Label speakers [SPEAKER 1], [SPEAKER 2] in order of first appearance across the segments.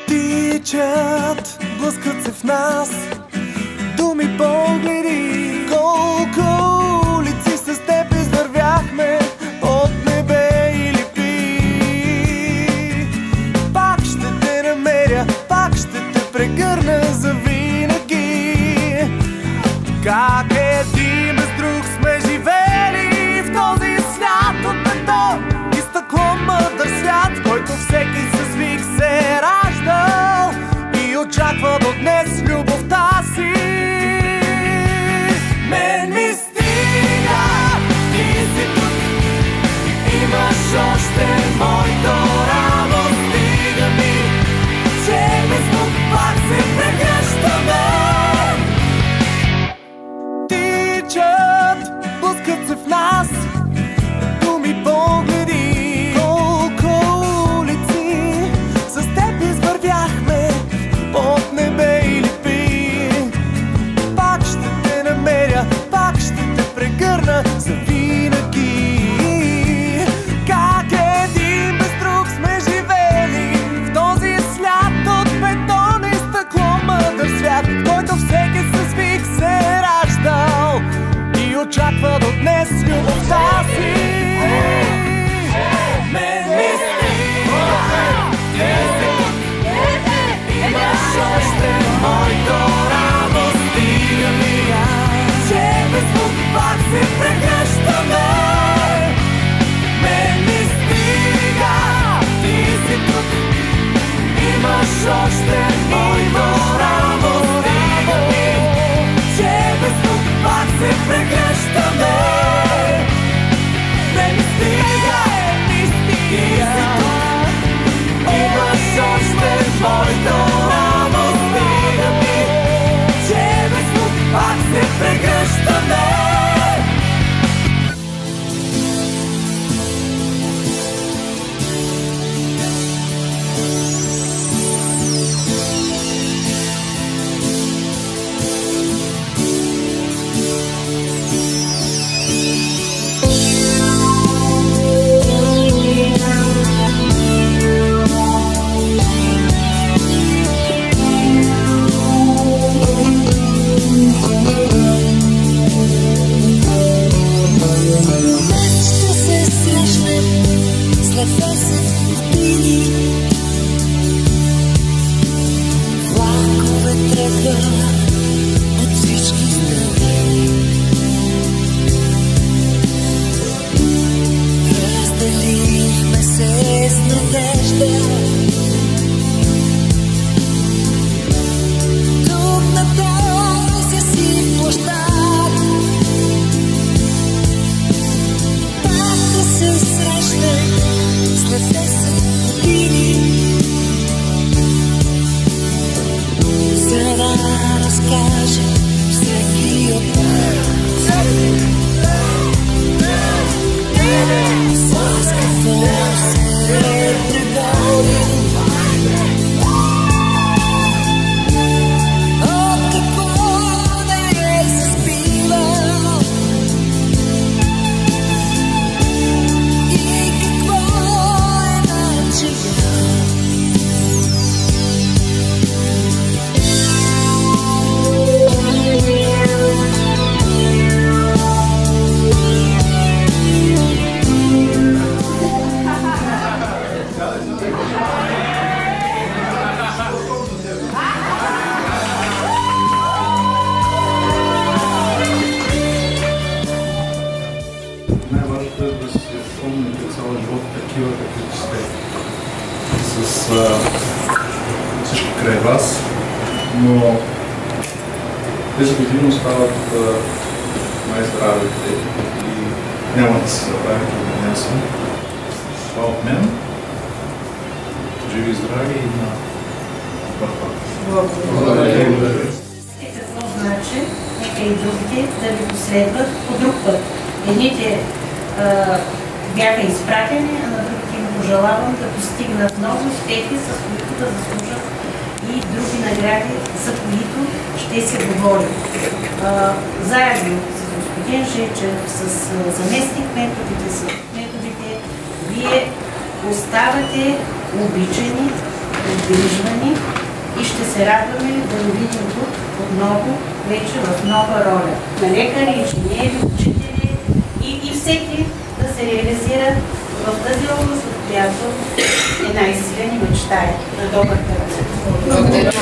[SPEAKER 1] Тичат, блъскат се в нас думи, погледи. Колко улици с теб извървяхме от небе и липи. Пак ще те намеря, пак ще те прегърна завинаги. Как един без друг сме живели в този свят от бетон и стъкло, мъдър свят, в който всеки с вик се е раждал и очаква до днес любовта си. Мен ми стига, ти си тук, имаш още моето рамо. Стига ми, че без звук пак се прегръщаме. Тичат, блъскат се в нас думи, погледи. Колко улици с теб извървяхме под небе и липи. Пак ще те намеря, пак ще те прегърна завинаги. Как един без друг сме живели в този свят от бетон и стъкло, мъдър свят, в който всеки с вик се е раждал и очаква до днес любовта си. Мен ми стига, ти си тук, имаш още моето рамо. Стига ми, че без звук пак се прегръщаме. Мен ми стига, ти си тук, имаш още моето рамо. Стига ми, че без звук пак се прегръщаме. Мен ми стига, ти си тук, имаш още моето рамо. Стига ми, че без звук пак се прегръщаме.
[SPEAKER 2] Всички край вас, но тези години остават най-здравите и няма да се забравите от днес. Това от мен. Живи и здрави и на първа.
[SPEAKER 3] Благодаря. Какво значи? Нека и другите да ви последват по друг път. Едните бяха изпратени, а на другите им пожелавам да постигнат много успехи, с които да заслужат и други награди, за които ще се говори. Заедно с господин Жечев, с заместник методите, с методите, вие оставате обичани, обгрижвани и ще се радваме да ви видим тук отново, вече в нова роля. На лекари, инженери, учители и всеки да се реализира в тази област, в която е най-силен и мечтае. На добър кръг. Благодаря.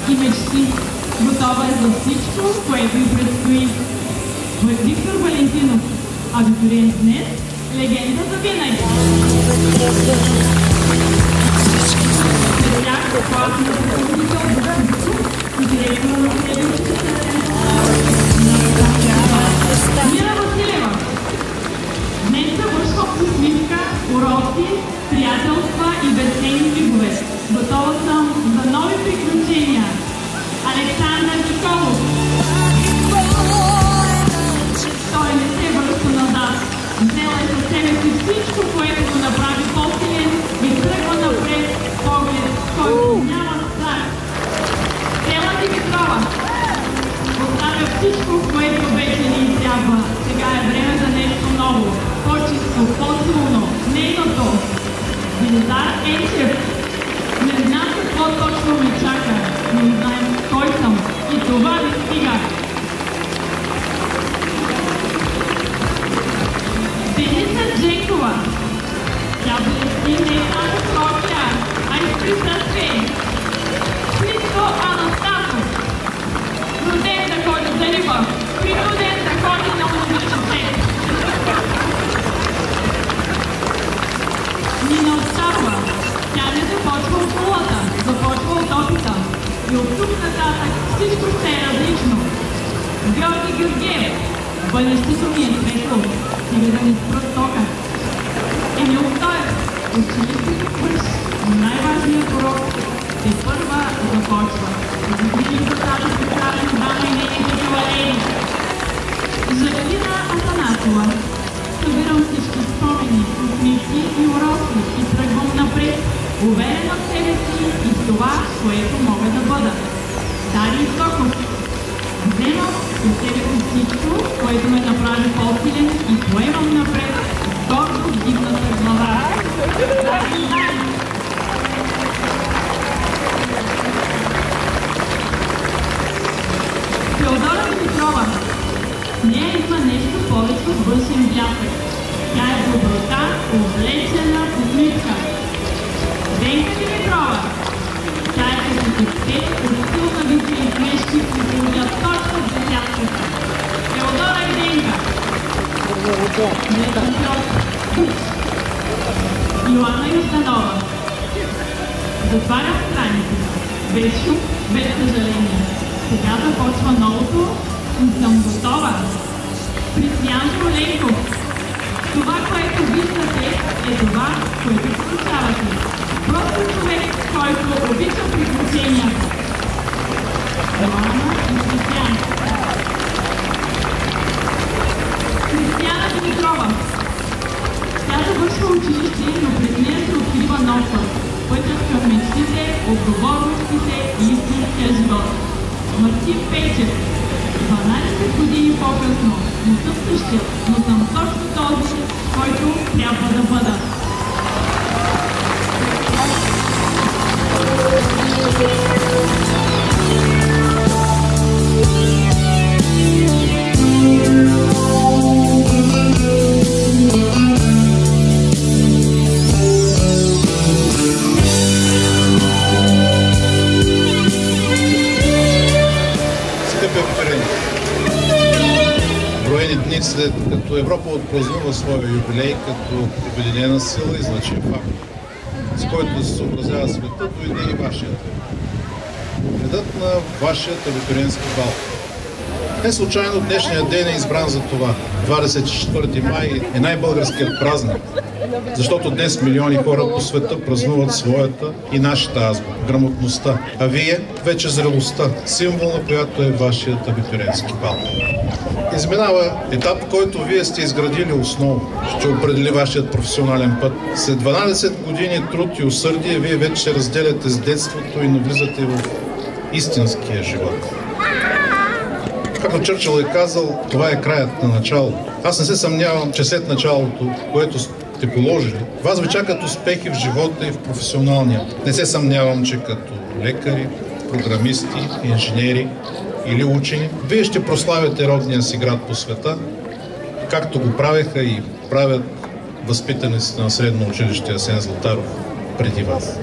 [SPEAKER 4] И мечти. Готова е за всичко, което й предстои. Виктор Валентинов, абитуриент днес, легенда за винаги. След тях класният ръководител и директора на училището Мира Василева. Днес завършва усмивка, уроци, приятелства и безценни мигове. Готова съм за нови приключения. Александър Николов. Той не се връща назад. Взела е за себе си всичко, което го направи по-силен и тръгва напред с поглед, който няма страх. Стела Димитрова. Оставя всичко, което вече ни трябва. Сега е време за нещо ново. По-чисто, по-силно, нейното. Динозар Енчев. Не знам какво точно ми чака, но знаем кой съм и това ми стига. Деница Дженкова. Тя блести не само с рокля, а и с присъствие. Христо Анастасов. Роден да ходи за риба, принуден да ходи на университет. Нина Овчарова. Тя не започва от нулата, започва от опита. И от тук нататък всичко ще е различно. Георги Георгиев. Бъдещето ми е светло. Стига да ни спрат тока. Емил Стоев. Училището върши. Най-важният урок е първа започва. Да видим за тази прекрасна дама и нейните кавалери. Жаклина Атанасова. Събирам всички спомени, усмивки и уроки и тръгвам напред, уверен в себе си и в това, което мога да бъда. Дарий Соков. Вземам от себе си всичко, което ме направи по-силен и поемам напред с гордо вдигната глава. Теодора Димитрова. Нея има нещо повече от външен блясък. Тя е доброта, облечена в усмивка. Денка Димитрова. Тя е като дете от силна визия и смешки, които водят точно в десятката. Теодора и Денка. Йоанна Юстанова. Затварям страницата. Без шум, без съжаление. Сега започва новото и съм готова. Християн Проленков. Това, което виждате, е това, което получавате. Просто човек, който обича приключения. Йоанна и Християн. Християна Димитрова. Тя завършва училище, но пред нея се открива нов път. Пътят към мечтите, отговорностите и истинския живот. Мартин Пейчев. 12 години по-късно. Не съм същия, но съм точно този, който трябва да бъда.
[SPEAKER 2] след като Европа отпразнува своя юбилей като обединена сила и значим факт, с който да се съобразява света, дойде и вашият. Редът на вашият абитуриентски бал. Не случайно днешният ден е избран за това. 24 май е най-българският празник, защото днес милиони хора по света празнуват своята и нашата азбука, грамотността. А вие вече зрелостта, символ на която е вашият абитуриентски бал. Изминава етап, който вие сте изградили основа, ще определи вашият професионален път. След 12 години труд и усърдие, вие вече се разделяте с детството и навлизате в истинския живот. Както Чърчил е казал, това е краят на начало. Аз не се съмнявам, че след началото, което сте положили, вас ви чакат успехи в живота и в професионалния. Не се съмнявам, че като лекари, програмисти, инженери или учени, вие ще прославяте родния си град по света, както го правеха и правят възпитаниците на средно училище Асен Златаров преди вас.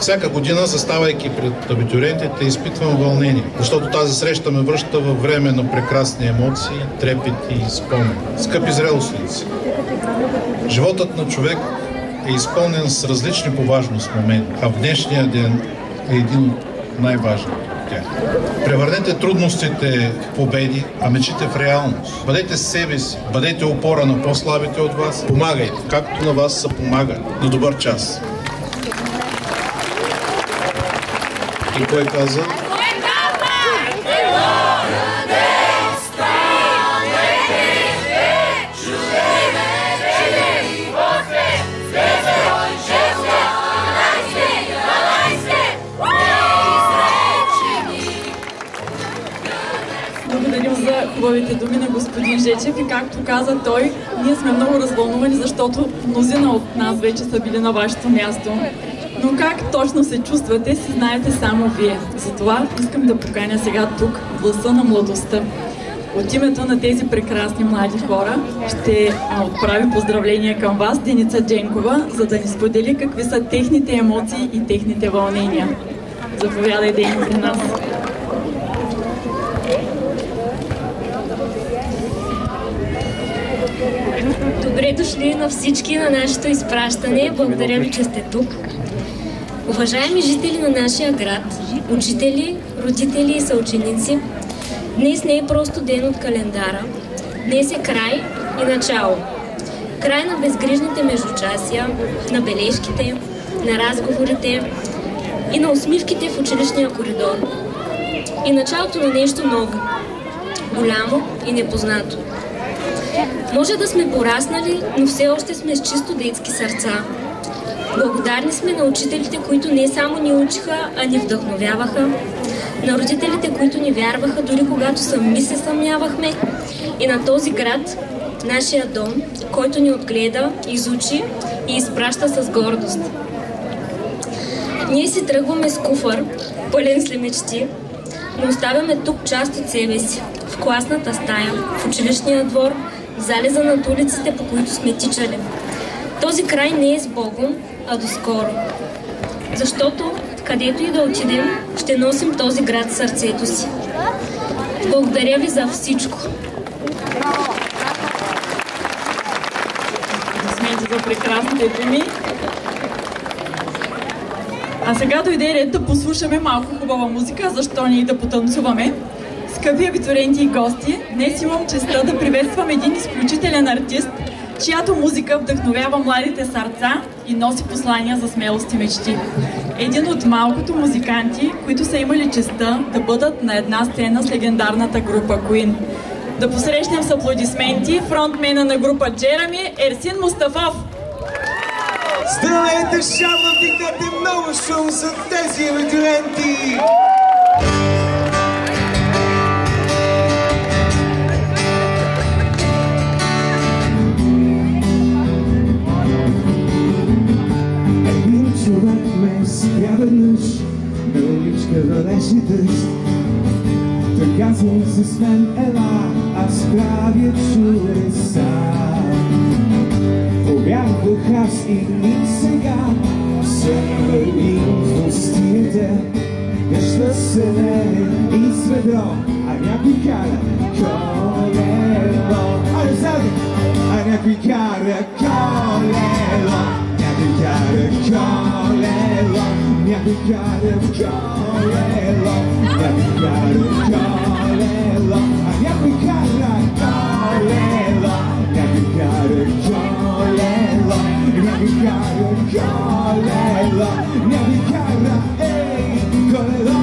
[SPEAKER 2] Всяка година, заставайки пред абитуриентите, изпитвам вълнение, защото тази среща ме връща във време на прекрасни емоции, трепети и спомени. Скъпи зрелостници, животът на човек е изпълнен с различни по важност моменти, а в днешния ден е един от най-важните от тях. Превърнете трудностите в победи, а мечите в реалност. Бъдете себе си, бъдете опора на по-слабите от вас, помагайте, както на вас са помагали. На добър час! И кой каза?
[SPEAKER 4] Благодарим за хубавите думи на господин Жечев и както каза той, ние сме много развълнувани, защото мнозина от нас вече са били на вашето място. Но как точно се чувствате, си знаете само вие. Затова искам да поканя сега тук гласа на младостта. От името на тези прекрасни млади хора ще отправи поздравления към вас Деница Дженкова, за да ни сподели какви са техните емоции и техните вълнения. Заповядай, Дени, при нас.
[SPEAKER 5] Добре дошли на всички на нашето изпращане. Благодаря ви, че сте тук. Уважаеми жители на нашия град, учители, родители и съученици, днес не е просто ден от календара. Днес е край и начало. Край на безгрижните междучасия, на бележките, на разговорите и на усмивките в училищния коридор. И началото на нещо ново, голямо и непознато. Може да сме пораснали, но все още сме с чисто детски сърца. Благодарни сме на учителите, които не само ни учиха, а ни вдъхновяваха, на родителите, които ни вярваха, дори когато сами се съмнявахме, и на този град, нашия дом, който ни отгледа, изучи и изпраща с гордост. Ние си тръгваме с куфър, пълен с мечти, но оставяме тук част от себе си, в класната стая, в училищния двор, в залеза над улиците, по които сме тичали. Този край не е с Богом, а доскоро. Защото, където и да отидем, ще носим този град в сърцето си. Благодаря ви за всичко.
[SPEAKER 4] Смейте за прекрасните думи. А сега дойде ред да послушаме малко хубава музика, защо не и да потанцуваме. Скъпи абитуриенти и гости, днес имам честта да приветствам един изключителен артист, чиято музика вдъхновява младите сърца и носи послания за смелост и мечти. Един от малкото музиканти, които са имали честта да бъдат на една сцена с легендарната група Queen. Да посрещнем с аплодисменти фронтмена на група Джереми, Ерсин Мустафов.
[SPEAKER 1] Здравейте, шабла, вдигнете много шум за тези абитуриенти! Човек ме спря веднъж, миличка валеше дъжд. Така се с мен, ела, аз правя чудеса. Повярвах аз и сега съм вървим в пустинята. Къща се не и с ведро, а някой кара колело. Айде
[SPEAKER 6] някой кара колело, някой кара колело, някой кара колело, някой кара колело, а някой кара колело, някой кара колело, някой кара колело, някой кара колело.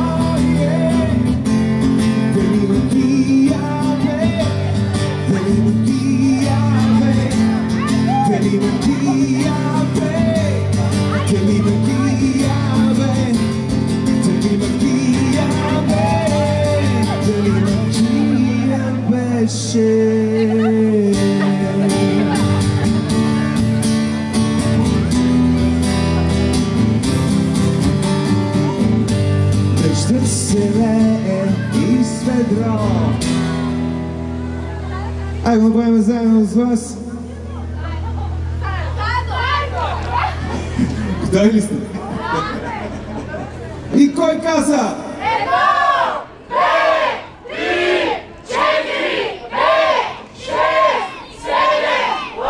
[SPEAKER 6] Дъждът се лее из ведро. Айде го направим заедно с вас. Готови ли сте? И кой каза?
[SPEAKER 7] 1, 2, 3, 4, 5, 6, 7, 8,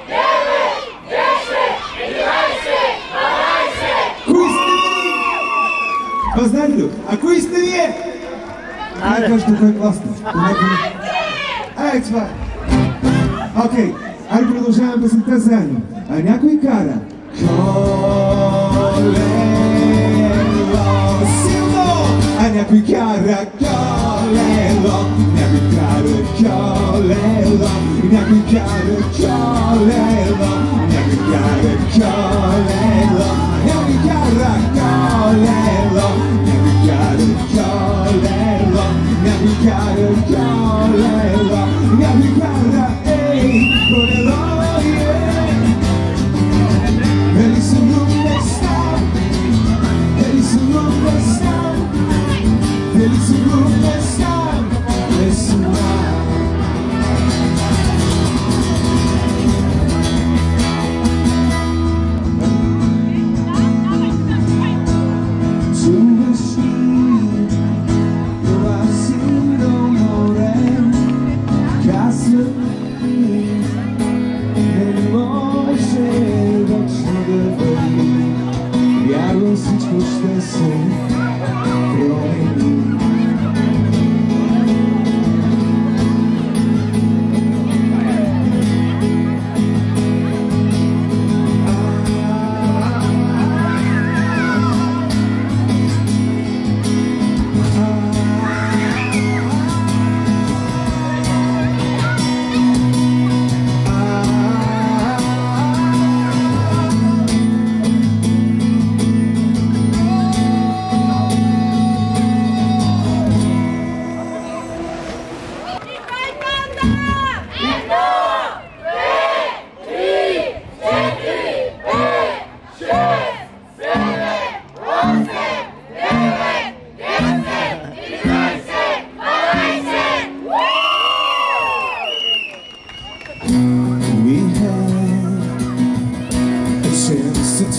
[SPEAKER 7] 9, 10, 11, 12.
[SPEAKER 6] Кои сте вие? Това знаете ли? А кои сте вие? Айде кажете кой клас сте. Айде това е. Окей, айде продължаваме песента заедно. А някой кара колело силно, а някой кара колело, някой кара колело, някой кара колело, някой кара колело, някой кара колело, някой кара колело, някой кара колело, някой кара колело. There is a room that's down. There is a room that's down. There is a room that's down. Listen now. To the sea, though I see no more end. Castle вярвам всичко ще се промени.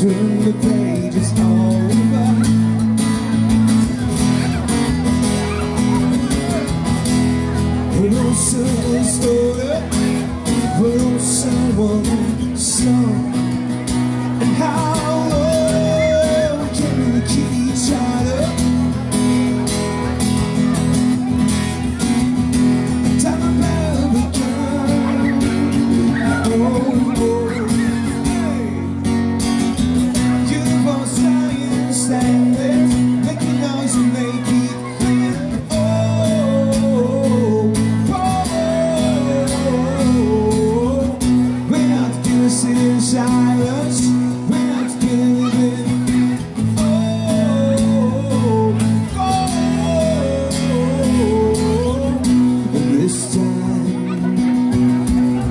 [SPEAKER 6] Turn the pages over. We're all someone's daughter. We're all someone's son. And how can we keep each other? Time about the gun. Making noise and make it clear. We're not gonna sit in silence. We're not gonna live in. And this time,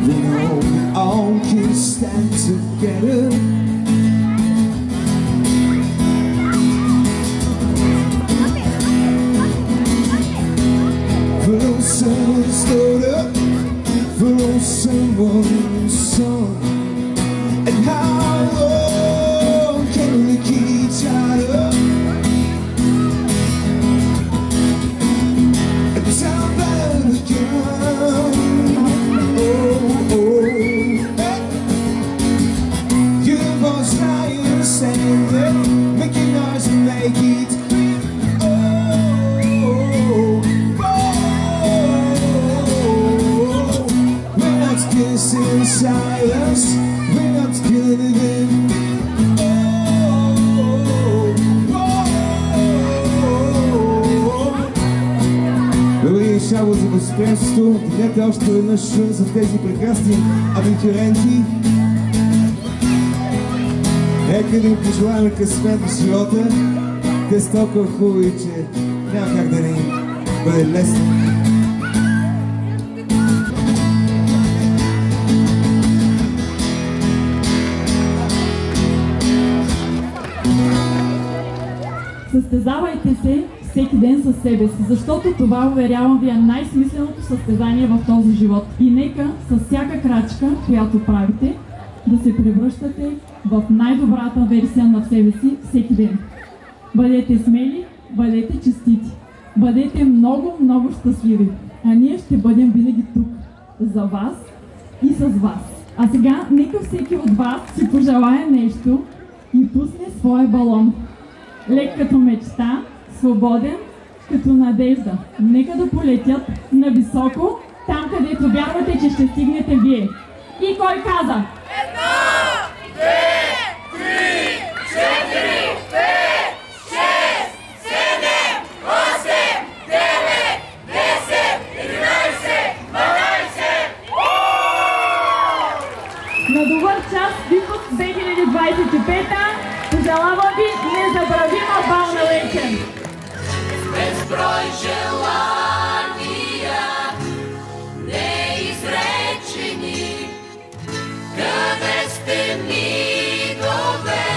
[SPEAKER 6] we know we all can stand together. Someone's daughter, for someone's son. And how long can we keep each other? And the sound of the gun. Oh, oh. браво за възприемството. Вдигнете още веднъж шум за тези прекрасни абитуриенти. Нека да им пожелаем късмет в живота. Те са толкова хубави, че няма как да не им бъде лесно.
[SPEAKER 4] Състезавайте се всеки ден със себе си, защото това, уверявам ви, е най-смисленото състезание в този живот. И нека с всяка крачка, която правите, да се превръщате в най-добрата версия на себе си всеки ден. Бъдете смели, бъдете честити, бъдете много, много щастливи. А ние ще бъдем винаги тук за вас и с вас. А сега нека всеки от вас си пожелае нещо и пусне своя балон. Лек като мечта, свободен като надежда. Нека да полетят нависоко, там където вярвате, че ще стигнете вие. И кой каза? 1, 2, 3, 4, 5, 6, 7, 8, 9, 10, 11, 12. На добър час, Випуск 2025-та. Пожелавам ви незабравима бална вечер!
[SPEAKER 7] Безброй желания, неизречени, къде сте мигове,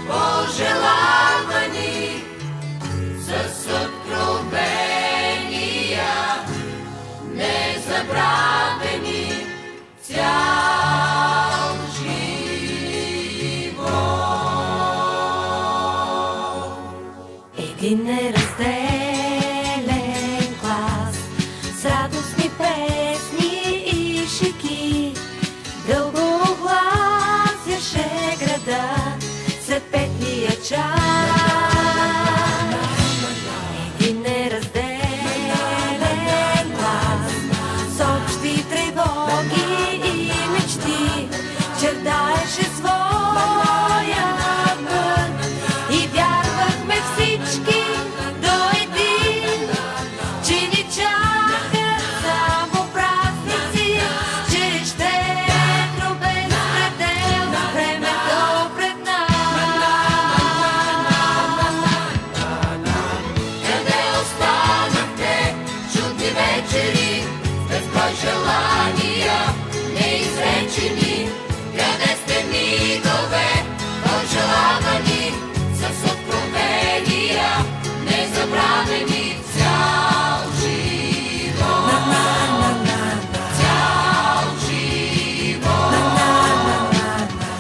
[SPEAKER 7] пожелавани, с откровения, незабравени, цял живот. Един неразделен глас, с радостни песни и шеги, дълго огласяше града след петния час. Един неразделен глас, с общи тревоги и мечти, чертаеше своя път и вярвахме всички до един, че ни чакат само празници, че щедро без предел времето пред нас. Къде останахте, чудни вечери, безброй желания, неизречени? Къде сте мигове, пожелавани, с откровения, незабравени, цял живот? Цял живот,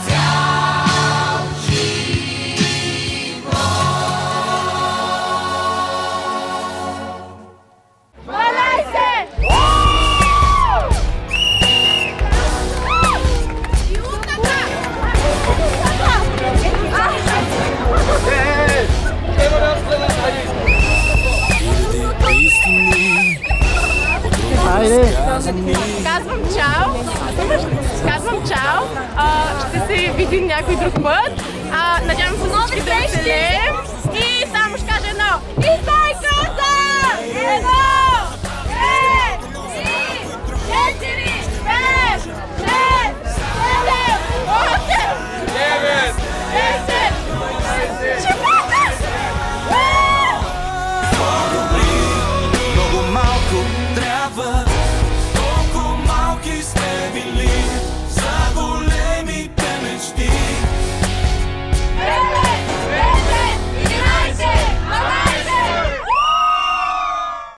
[SPEAKER 7] цял живот.
[SPEAKER 8] 12. Казвам чао. Ще се видим някой друг път. Надявам се всички да оцелеем. И само ще кажа едно. И той каза! Едно!